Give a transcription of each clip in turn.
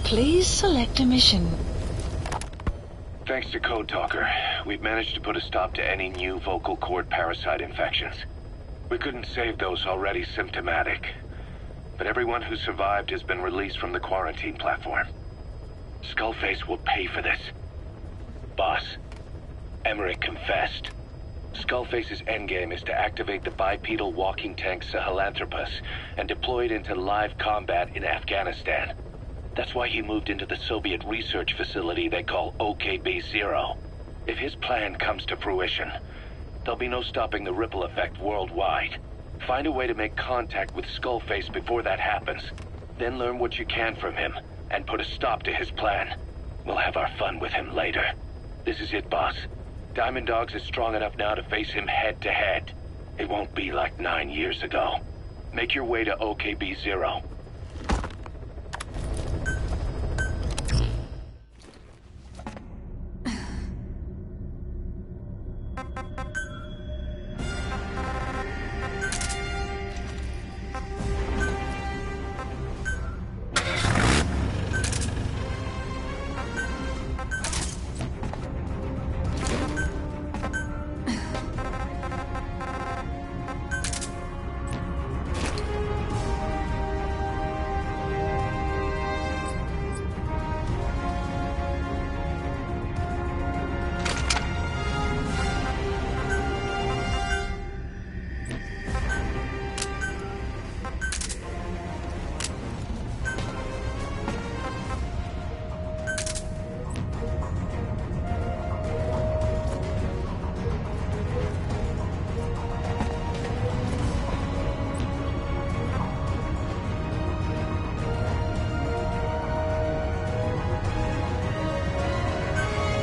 Please select a mission. Thanks to Code Talker, we've managed to put a stop to any new vocal cord parasite infections. We couldn't save those already symptomatic, but everyone who survived has been released from the quarantine platform. Skullface will pay for this. Boss, Emmerich confessed. Skullface's endgame is to activate the bipedal walking tank Sahelanthropus and deploy it into live combat in Afghanistan. That's why he moved into the Soviet research facility they call OKB Zero. If his plan comes to fruition, there'll be no stopping the ripple effect worldwide. Find a way to make contact with Skullface before that happens. Then learn what you can from him and put a stop to his plan. We'll have our fun with him later. This is it, boss. Diamond Dogs is strong enough now to face him head to head. It won't be like 9 years ago. Make your way to OKB Zero.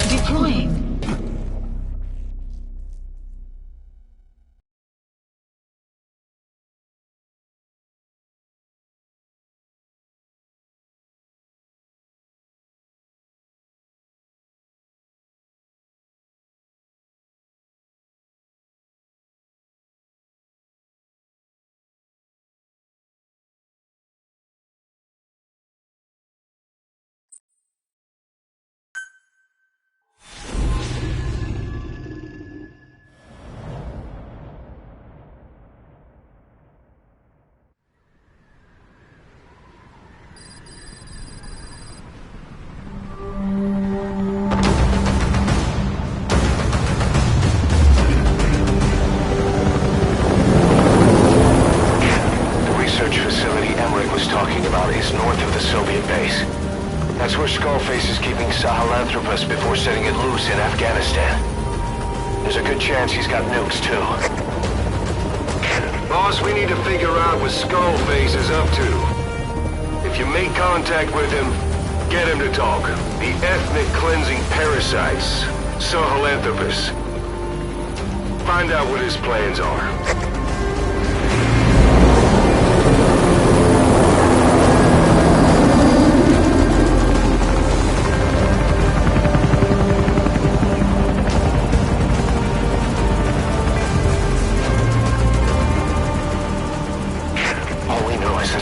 Deploying. That's where Skullface is keeping Sahelanthropus before setting it loose in Afghanistan. There's a good chance he's got nukes, too. Boss, we need to figure out what Skullface is up to. If you make contact with him, get him to talk. The ethnic cleansing parasites, Sahelanthropus. Find out what his plans are.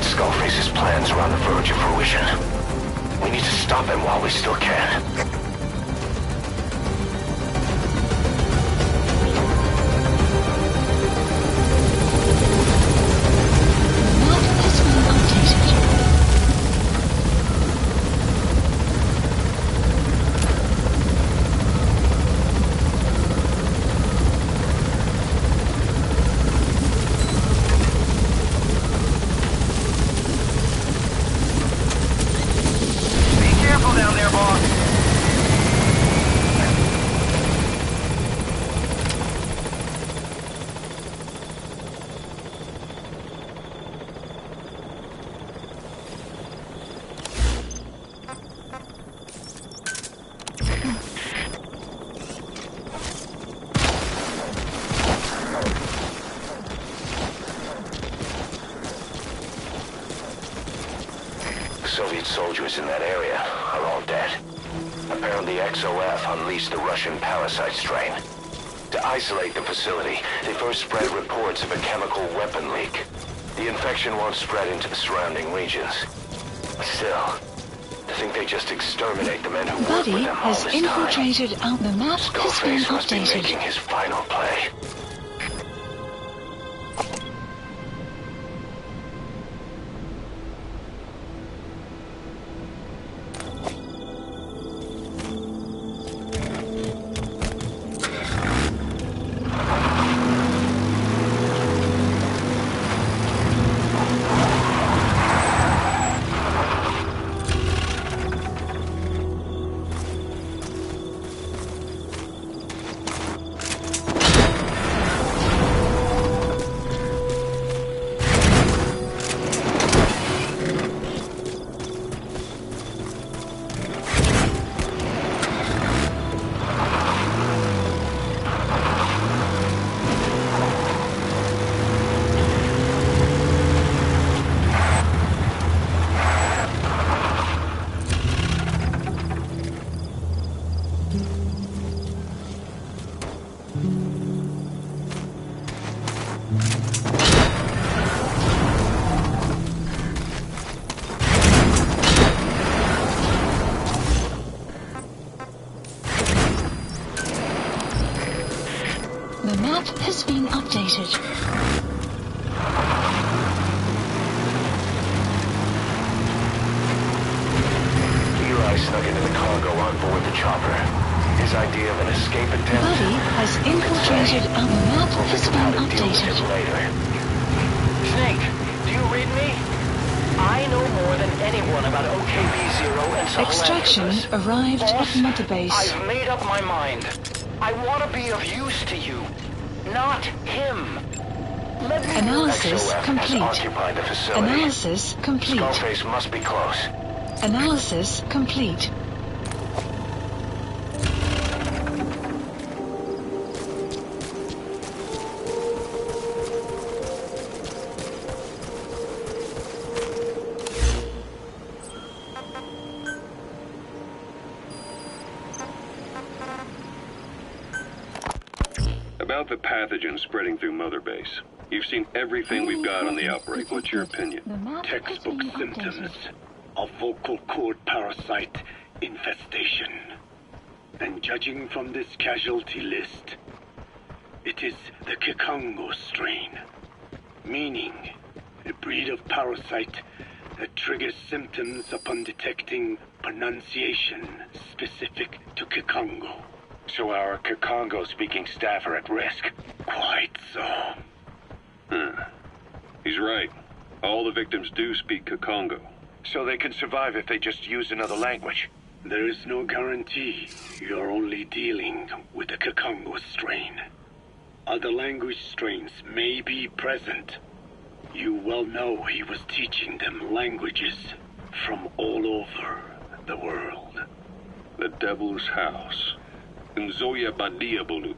Skullface's plans are on the verge of fruition. We need to stop him while we still can. Soviet soldiers in that area are all dead. Apparently XOF unleashed the Russian parasite strain. To isolate the facility, they first spread reports of a chemical weapon leak. The infection won't spread into the surrounding regions. Still, I think they just exterminate the men who work Buddy with them all has this time. infiltrated out. The map has been Skullface must be updated. making his final play. The map has been updated. Eli snuck into the cargo on board the chopper. His idea of an escape attempt. Buddy has infiltrated out. The map We'll has think of how been to deal with it updated. later. Snake, do you read me? I know more than anyone about OKB Zero and Extraction Sahelanthropus. arrived at Boss, Mother Base. I've made up my mind. I want to be of use to you, not him. Let me Analysis XOF has complete. occupied the facility. Analysis complete. Skullface must be close. Analysis complete. About the pathogen spreading through Mother Base. You've seen everything we've got on the outbreak. What's your opinion? The map has Textbook been symptoms updated. of vocal cord parasite infestation. And judging from this casualty list, it is the Kikongo strain, meaning a breed of parasite that triggers symptoms upon detecting pronunciation specific to Kikongo. So our Kikongo-speaking staff are at risk. Quite so. He's right. All the victims do speak Kikongo. So they can survive if they just use another language. There is no guarantee. You're only dealing with the Kikongo strain. Other language strains may be present. You well know he was teaching them languages from all over the world. The Devil's House. Nzoya Badiabulu.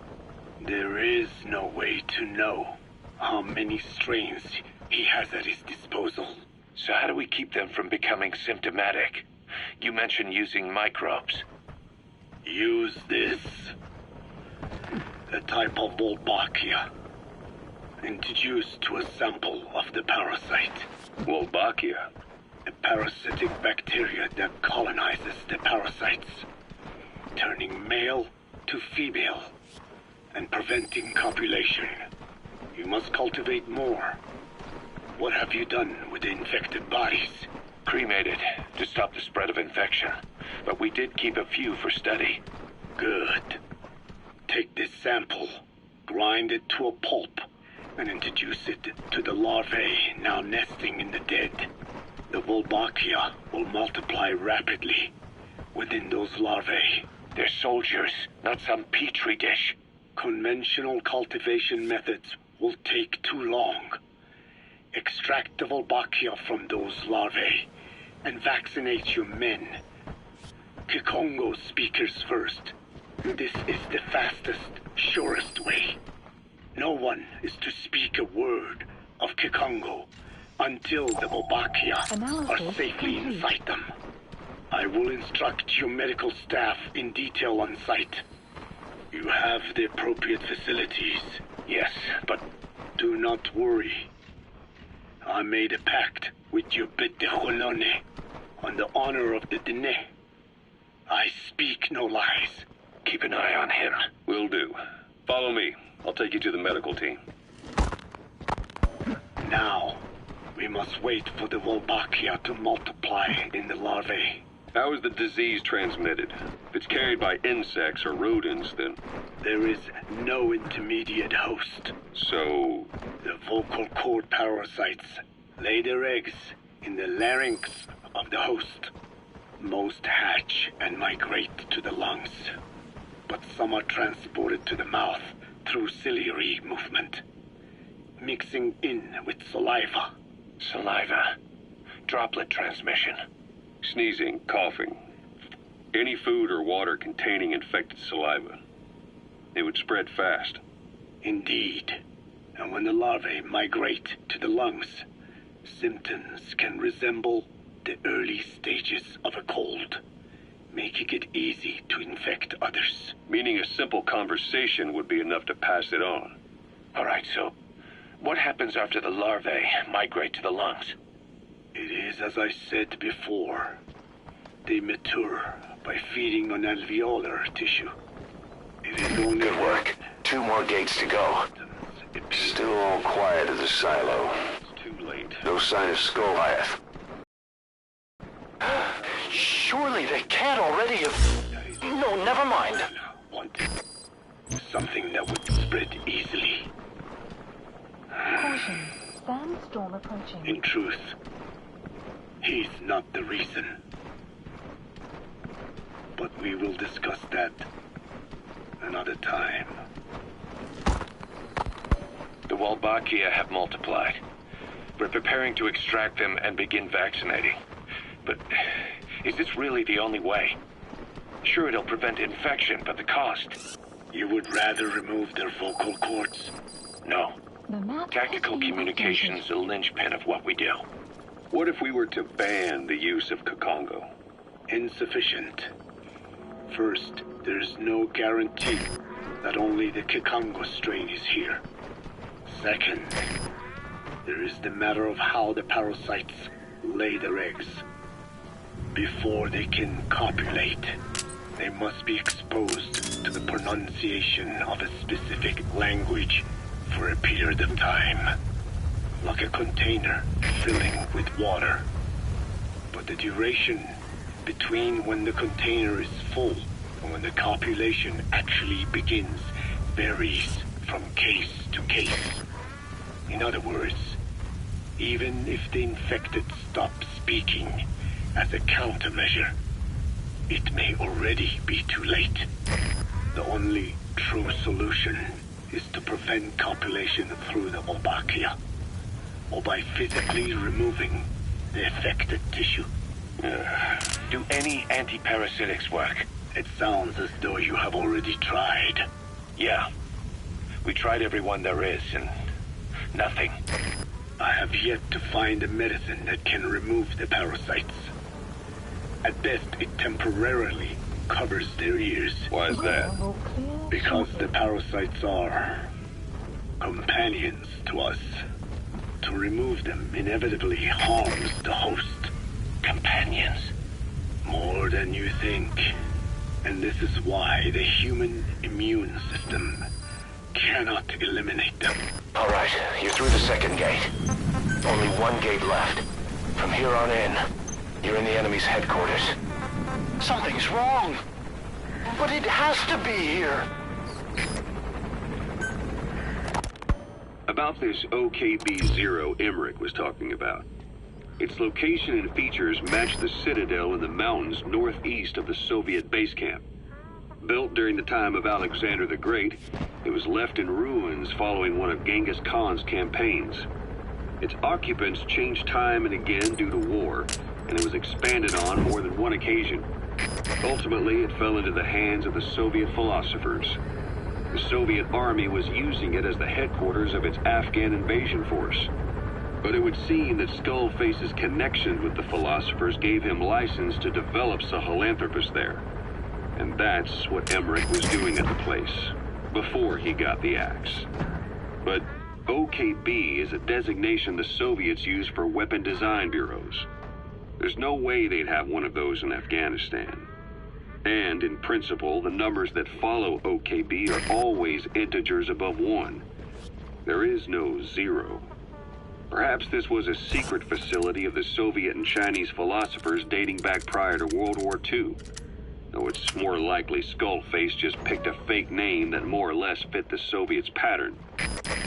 There is no way to know how many strains he has at his disposal. So how do we keep them from becoming symptomatic? You mentioned using microbes. Use this. A type of Wolbachia. Introduced to a sample of the parasite. Wolbachia. A parasitic bacteria that colonizes the parasites, turning male to female and preventing copulation. You must cultivate more. What have you done with the infected bodies? Cremated to stop the spread of infection. But we did keep a few for study. Good. Take this sample, grind it to a pulp, and introduce it to the larvae now nesting in the dead. The Wolbachia will multiply rapidly within those larvae. They're soldiers, not some petri dish. Conventional cultivation methods will take too long. Extract the Wolbachia from those larvae and vaccinate your men. Kikongo speakers first. This is the fastest, surest way. No one is to speak a word of Kikongo until the Wolbachia are Analysis safely complete. inside them. I will instruct your medical staff in detail on site. You have the appropriate facilities. Yes, but Do not worry. I made a pact with your Bete Holone. On the honor of the Dene, I speak no lies. Keep an eye on him. Will do. Follow me. I'll take you to the medical team. Now, we must wait for the Wolbachia to multiply in the larvae. How is the disease transmitted? If it's carried by insects or rodents, then... There is no intermediate host. So... The vocal cord parasites lay their eggs in the larynx of the host. Most hatch and migrate to the lungs, but some are transported to the mouth through ciliary movement, mixing in with saliva. Saliva. Droplet transmission. Sneezing, coughing. Any food or water containing infected saliva. It would spread fast. Indeed. And when the larvae migrate to the lungs, symptoms can resemble the early stages of a cold, making it easy to infect others. Meaning a simple conversation would be enough to pass it on. All right, so what happens after the larvae migrate to the lungs? It is as I said before. They mature by feeding on alveolar tissue. It is only Good work. 2 more gates to go. Still all quiet at the silo. It's too late. No sign of Goliath. Surely they can't already have... No, never mind. wanted something that would spread easily. Caution. Sandstorm approaching. In truth, he's not the reason. But we will discuss that another time. The Wolbachia have multiplied. We're preparing to extract them and begin vaccinating. But is this really the only way? Sure, it'll prevent infection, but the cost... You would rather remove their vocal cords? No. The map Tactical has been communication is the linchpin of what we do. What if we were to ban the use of Kakongo? Insufficient. First, there's no guarantee that only the Kikongo strain is here. Second, there is the matter of how the parasites lay their eggs. Before they can copulate, they must be exposed to the pronunciation of a specific language for a period of time, like a container filling with water. But the duration between when the container is full and when the copulation actually begins varies from case to case. In other words, even if the infected stop speaking as a countermeasure, it may already be too late. The only true solution is to prevent copulation through the Wolbachia, or by physically removing the affected tissue. Do any antiparasitics work? It sounds as though you have already tried. Yeah. We tried every one there is, and nothing. I have yet to find a medicine that can remove the parasites. At best, it temporarily covers their ears. Why is that? Because the parasites are companions to us. To remove them inevitably harms the host. Companions? More than you think. And this is why the human immune system cannot eliminate them. All right, you're through the second gate. Only one gate left. From here on in, you're in the enemy's headquarters. Something's wrong. But it has to be here. About this OKB Zero Emmerich was talking about. Its location and features match the citadel in the mountains northeast of the Soviet base camp. Built during the time of Alexander the Great, it was left in ruins following one of Genghis Khan's campaigns. Its occupants changed time and again due to war, and it was expanded on more than one occasion. Ultimately, it fell into the hands of the Soviet philosophers. The Soviet army was using it as the headquarters of its Afghan invasion force. But it would seem that Skullface's connection with the philosophers gave him license to develop Sahelanthropus there. And that's what Emmerich was doing at the place, before he got the axe. But OKB is a designation the Soviets use for weapon design bureaus. There's no way they'd have one of those in Afghanistan. And, in principle, the numbers that follow OKB are always integers above 1. There is no 0. Perhaps this was a secret facility of the Soviet and Chinese philosophers dating back prior to World War II. Though it's more likely Skullface just picked a fake name that more or less fit the Soviets' pattern.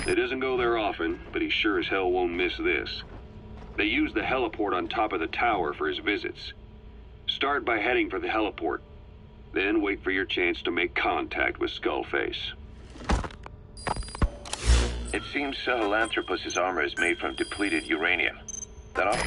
He doesn't go there often, but he sure as hell won't miss this. They use the heliport on top of the tower for his visits. Start by heading for the heliport. Then wait for your chance to make contact with Skullface. It seems Sahelanthropus' armor is made from depleted uranium. That all?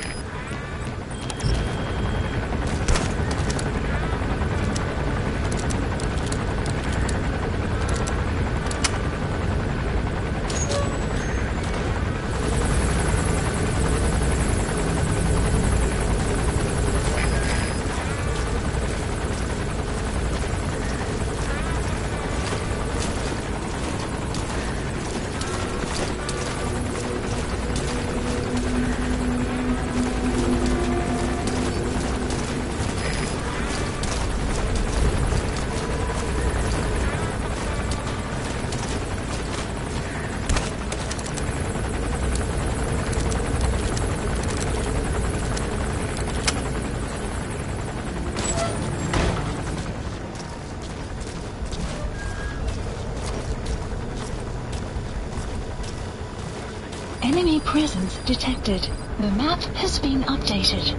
Enemy presence detected. The map has been updated.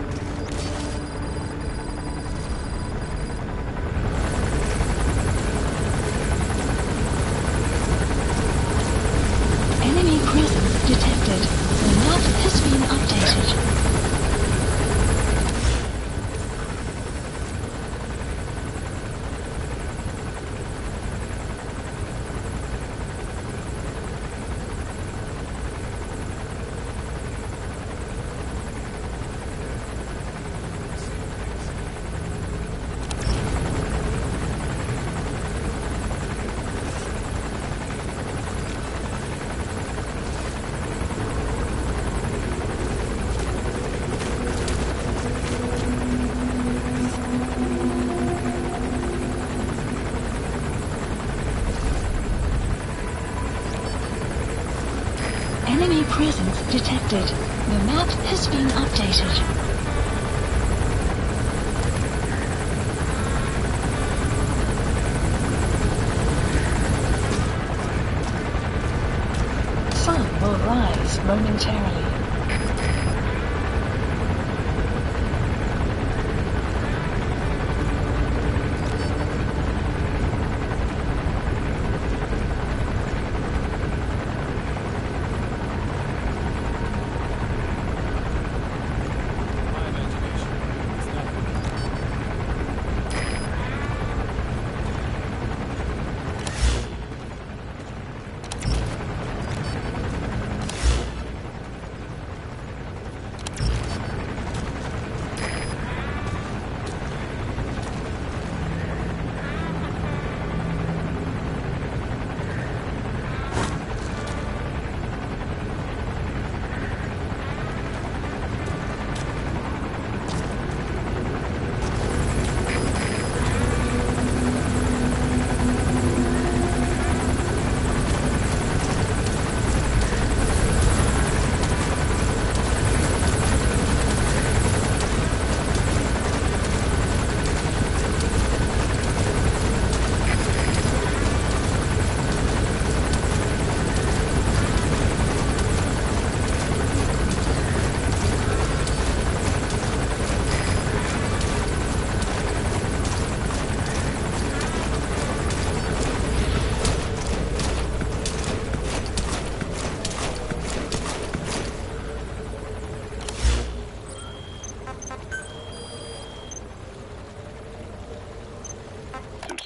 Enemy presence detected. The map has been updated. Enemy presence detected. The map has been updated. Sun will rise momentarily.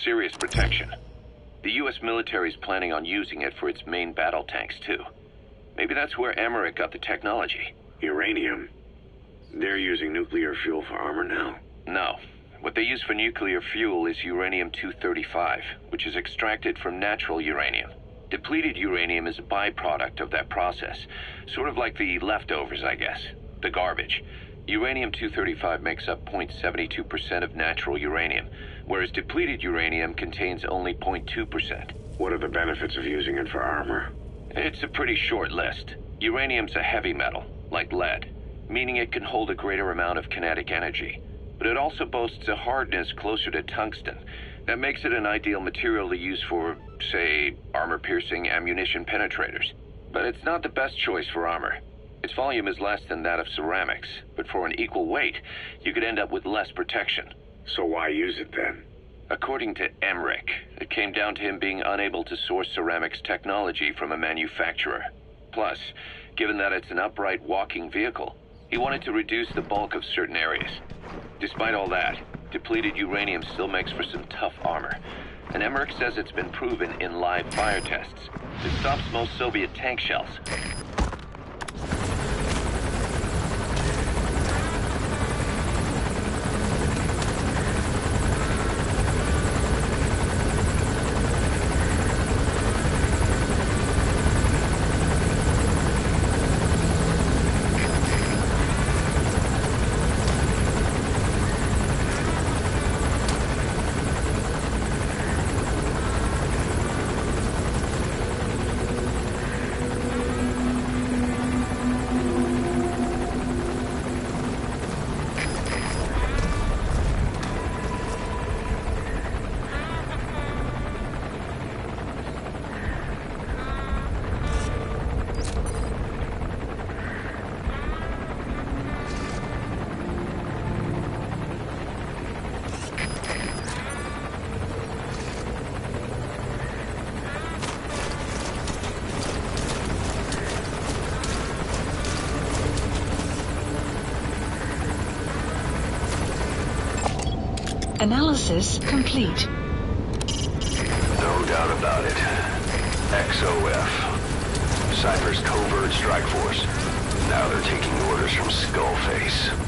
Serious protection. The U.S. military is planning on using it for its main battle tanks, too. Maybe that's where Emmerich got the technology. Uranium? They're using nuclear fuel for armor now? No. What they use for nuclear fuel is uranium-235, which is extracted from natural uranium. Depleted uranium is a byproduct of that process. Sort of like the leftovers, I guess. The garbage. Uranium-235 makes up 0.72% of natural uranium, whereas depleted uranium contains only 0.2%. What are the benefits of using it for armor? It's a pretty short list. Uranium's a heavy metal, like lead, meaning it can hold a greater amount of kinetic energy. But it also boasts a hardness closer to tungsten. That makes it an ideal material to use for, say, armor-piercing ammunition penetrators. But it's not the best choice for armor. Its volume is less than that of ceramics, but for an equal weight, you could end up with less protection. So why use it then? According to Emmerich, it came down to him being unable to source ceramics technology from a manufacturer. Plus, given that it's an upright walking vehicle, he wanted to reduce the bulk of certain areas. Despite all that, depleted uranium still makes for some tough armor. And Emmerich says it's been proven in live fire tests. It stops most Soviet tank shells. Analysis complete. No doubt about it. XOF. Cypher's covert strike force. Now they're taking orders from Skullface.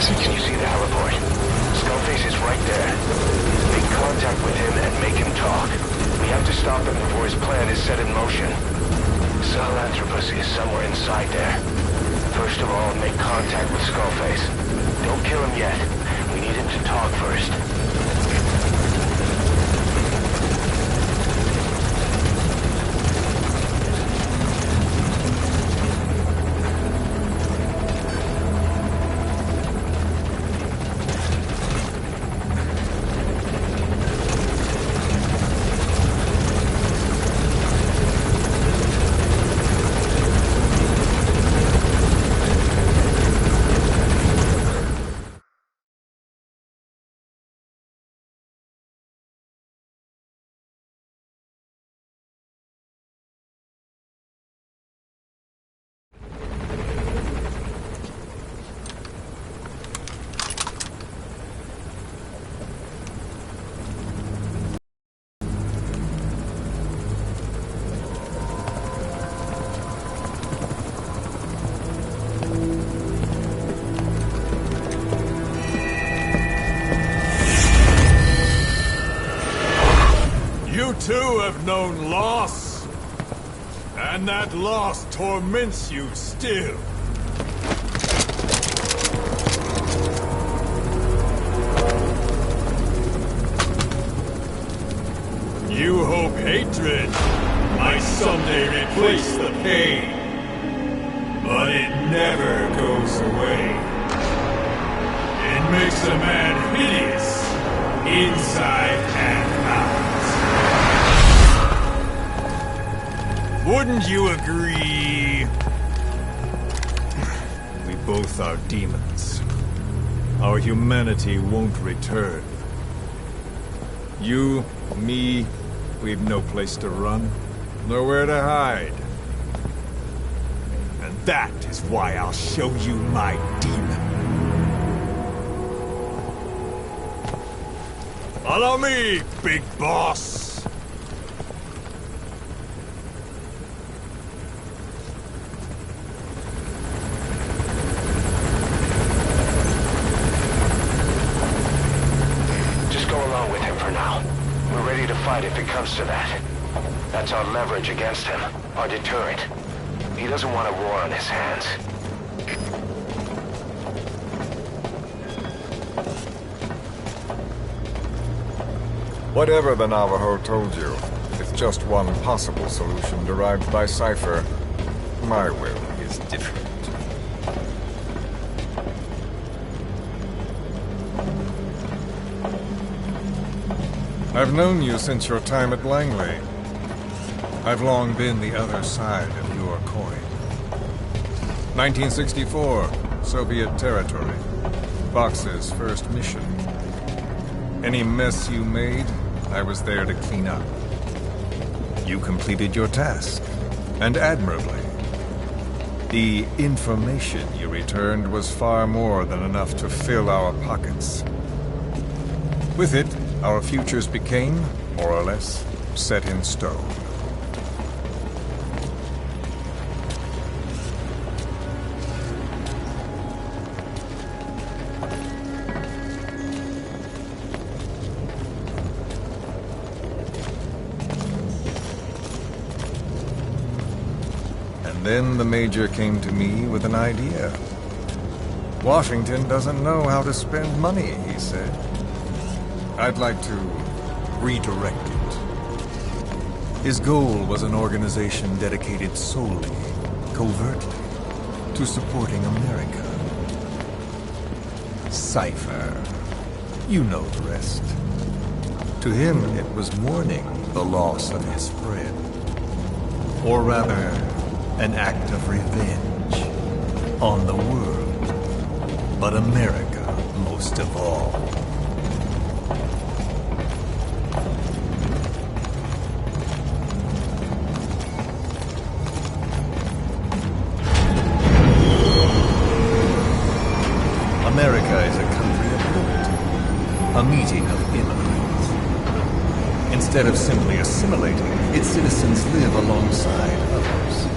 updated. Can you see the heliport? Skullface is right there. Make contact with him and make him talk. We have to stop him before his plan is set in motion. Sahelanthropus is somewhere inside there. First of all, make contact with Skullface. Don't kill him yet. We need him to talk first. have known loss, and that loss torments you still. You hope hatred might someday replace the pain, but it never goes away. It makes a man hideous, inside and out. Wouldn't you agree? We both are demons. Our humanity won't return. You, me, we've no place to run, nowhere to hide. And that is why I'll show you my demon. Follow me, big boss! Just go along with him for now. We're ready to fight if it comes to that. That's our leverage against him, our deterrent. He doesn't want a war on his hands. Whatever the Navajo told you, it's just one possible solution derived by Cypher. My will is different. I've known you since your time at Langley. I've long been the other side of your coin. 1964, Soviet territory. Fox's first mission. Any mess you made, I was there to clean up. You completed your task, and admirably. The information you returned was far more than enough to fill our pockets. With it, our futures became, more or less, set in stone. Then the Major came to me with an idea. Washington doesn't know how to spend money, he said. I'd like to redirect it. His goal was an organization dedicated solely, covertly, to supporting America. Cypher. You know the rest. To him, it was mourning the loss of his friend. Or rather, an act of revenge on the world, but America most of all. America is a country of liberty, a meeting of immigrants. Instead of simply assimilating, its citizens live alongside others.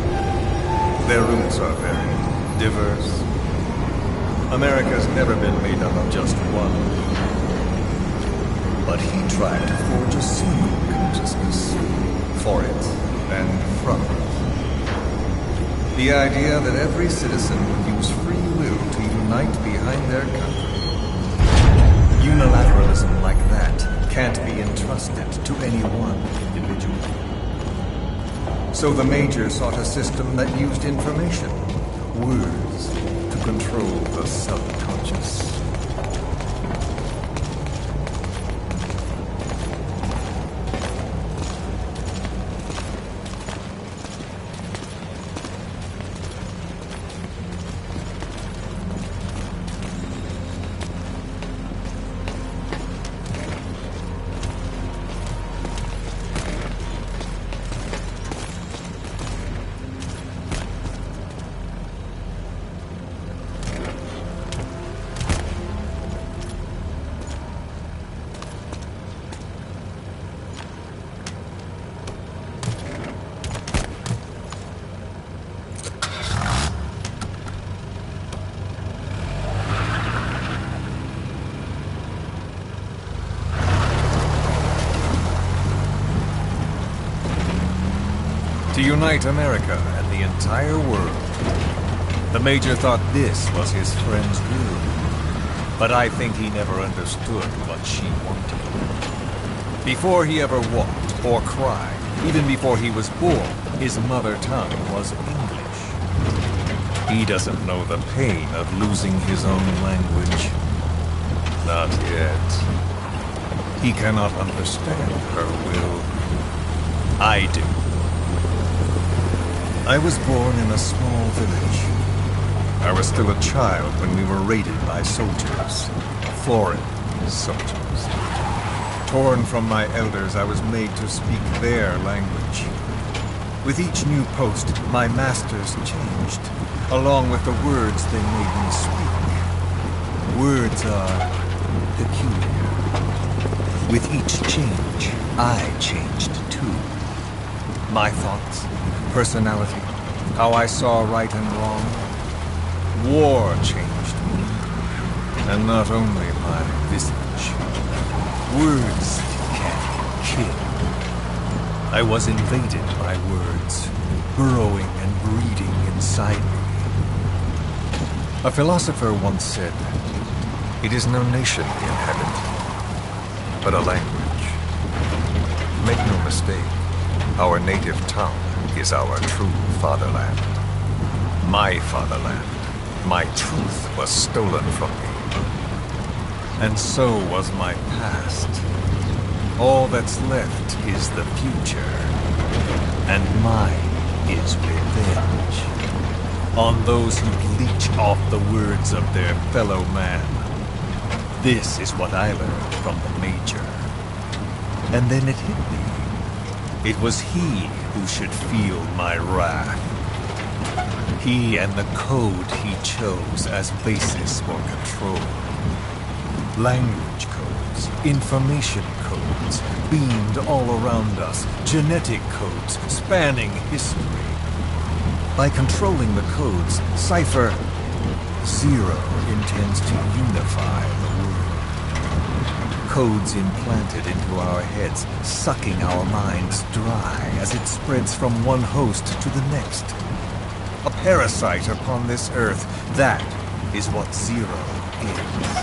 Their roots are very diverse. America's never been made up of just one. But he tried to forge a single consciousness for it and from it. The idea that every citizen would use free will to unite behind their country. Unilateralism like that can't be entrusted to any one individual. So the Major sought a system that used information, words, to control the subconscious. unite America and the entire world. The Major thought this was his friend's will, but I think he never understood what she wanted. Before he ever walked or cried, even before he was born, his mother tongue was English. He doesn't know the pain of losing his own language. Not yet. He cannot understand her will. I do. I was born in a small village. I was still a child when we were raided by soldiers. Foreign soldiers. Torn from my elders, I was made to speak their language. With each new post, my masters changed, along with the words they made me speak. Words are peculiar. With each change, I changed too. My thoughts, personality, how I saw right and wrong. War changed me, and not only my visage. Words can kill. I was invaded by words, burrowing and breeding inside me. A philosopher once said, "It is no nation we inhabit, but a language." Make no mistake, our native tongue is our true fatherland. My fatherland. My truth was stolen from me. And so was my past. All that's left is the future. And mine is revenge. On those who leech off the words of their fellow man. This is what I learned from the Major. And then it hit me. It was he who should feel my wrath. He and the code he chose as basis for control. Language codes, information codes, beamed all around us, genetic codes spanning history. By controlling the codes, Cypher Zero intends to unify the world. Codes implanted into our heads, sucking our minds dry as it spreads from one host to the next. A parasite upon this earth, that is what Zero is.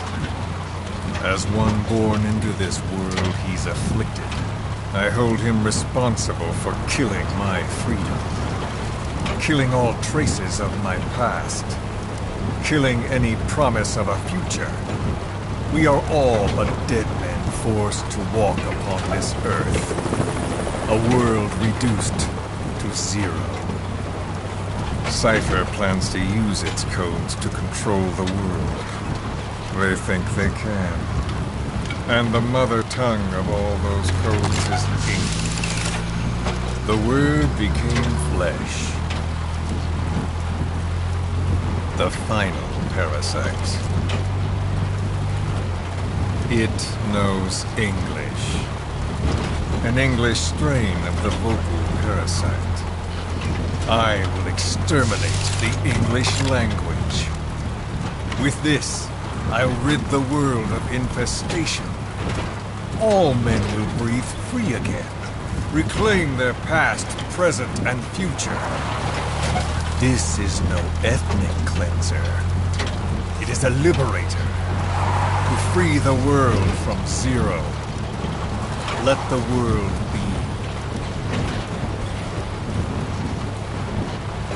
As one born into this world, he's afflicted. I hold him responsible for killing my freedom. Killing all traces of my past. Killing any promise of a future. We are all but dead men forced to walk upon this earth. A world reduced to zero. Cypher plans to use its codes to control the world. They think they can. And the mother tongue of all those codes is English. The word became flesh. The final parasite. It knows English. An English strain of the vocal parasite. I will exterminate the English language. With this, I'll rid the world of infestation. All men will breathe free again, reclaim their past, present, and future. This is no ethnic cleanser. It is a liberator. To free the world from Zero. Let the world be.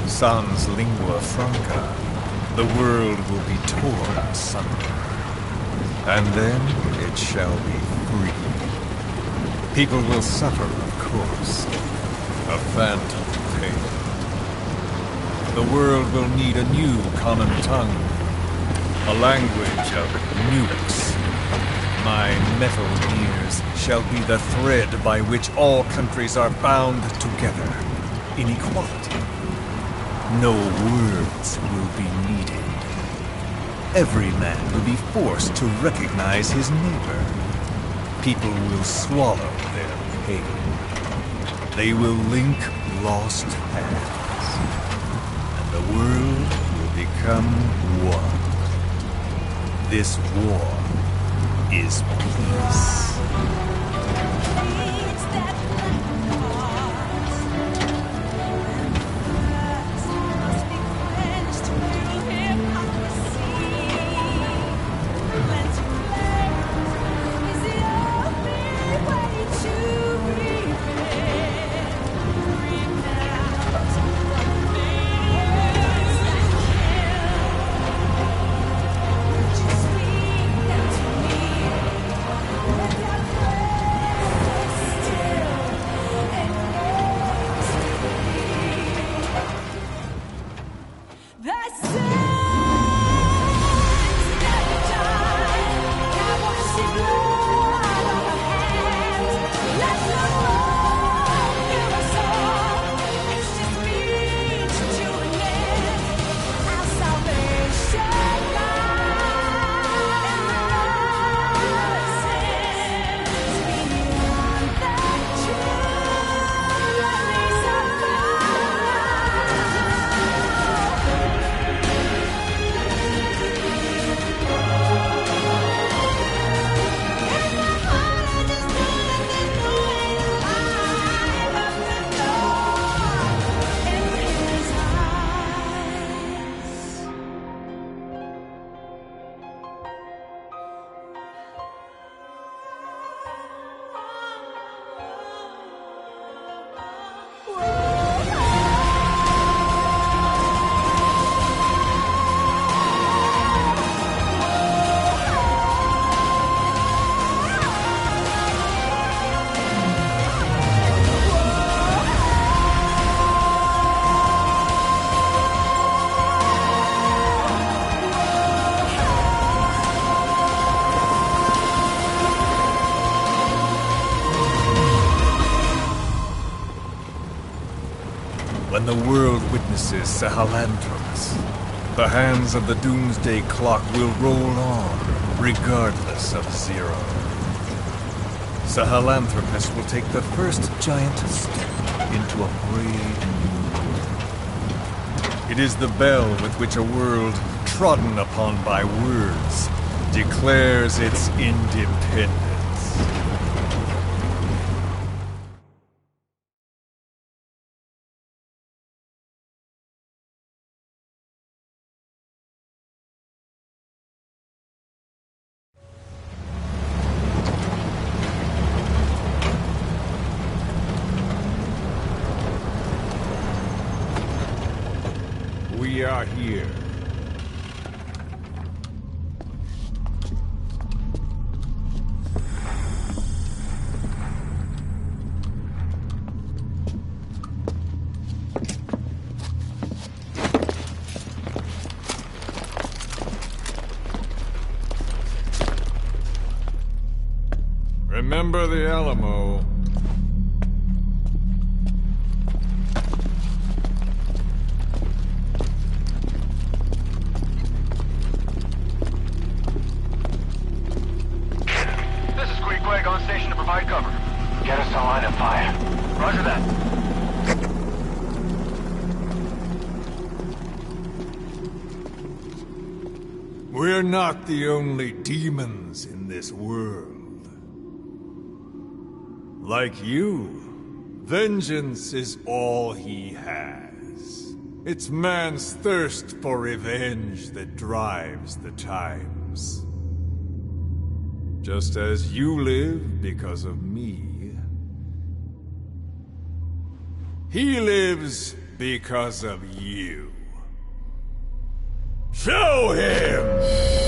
Sans lingua franca, the world will be torn asunder. And then it shall be free. People will suffer, of course. A phantom pain. The world will need a new common tongue. A language of nukes. My metal ears shall be the thread by which all countries are bound together. In equality. No words will be needed. Every man will be forced to recognize his neighbor. People will swallow their pain. They will link lost hands. And the world will become one. This war is peace. the world witnesses Sahelanthropus. The hands of the doomsday clock will roll on, regardless of Zero. Sahelanthropus will take the first giant step into a brave new world. It is the bell with which a world trodden upon by words declares its independence. We are here. Remember the Alamo. On station to provide cover. Get us to line of fire. Roger that. We're not the only demons in this world. Like you, vengeance is all he has. It's man's thirst for revenge that drives the times. Just as you live because of me, he lives because of you. Show him!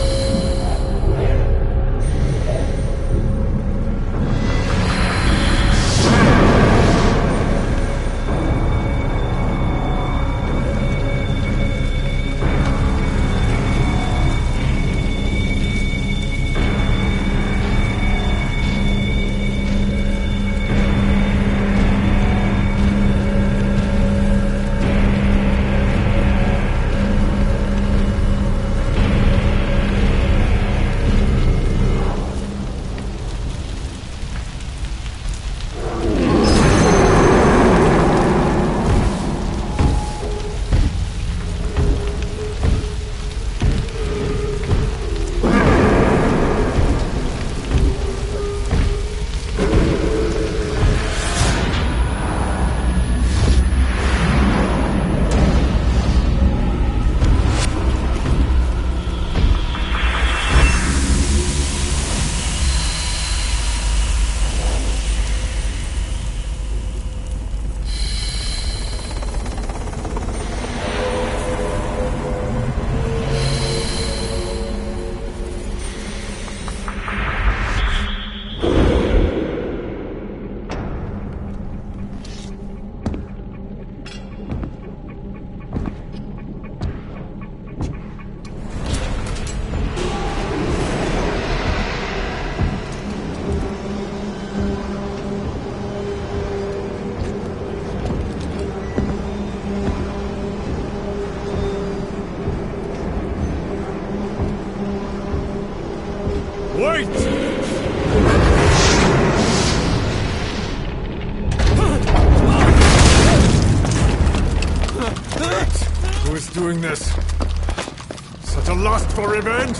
Wait! Who is doing this? Such a lust for revenge?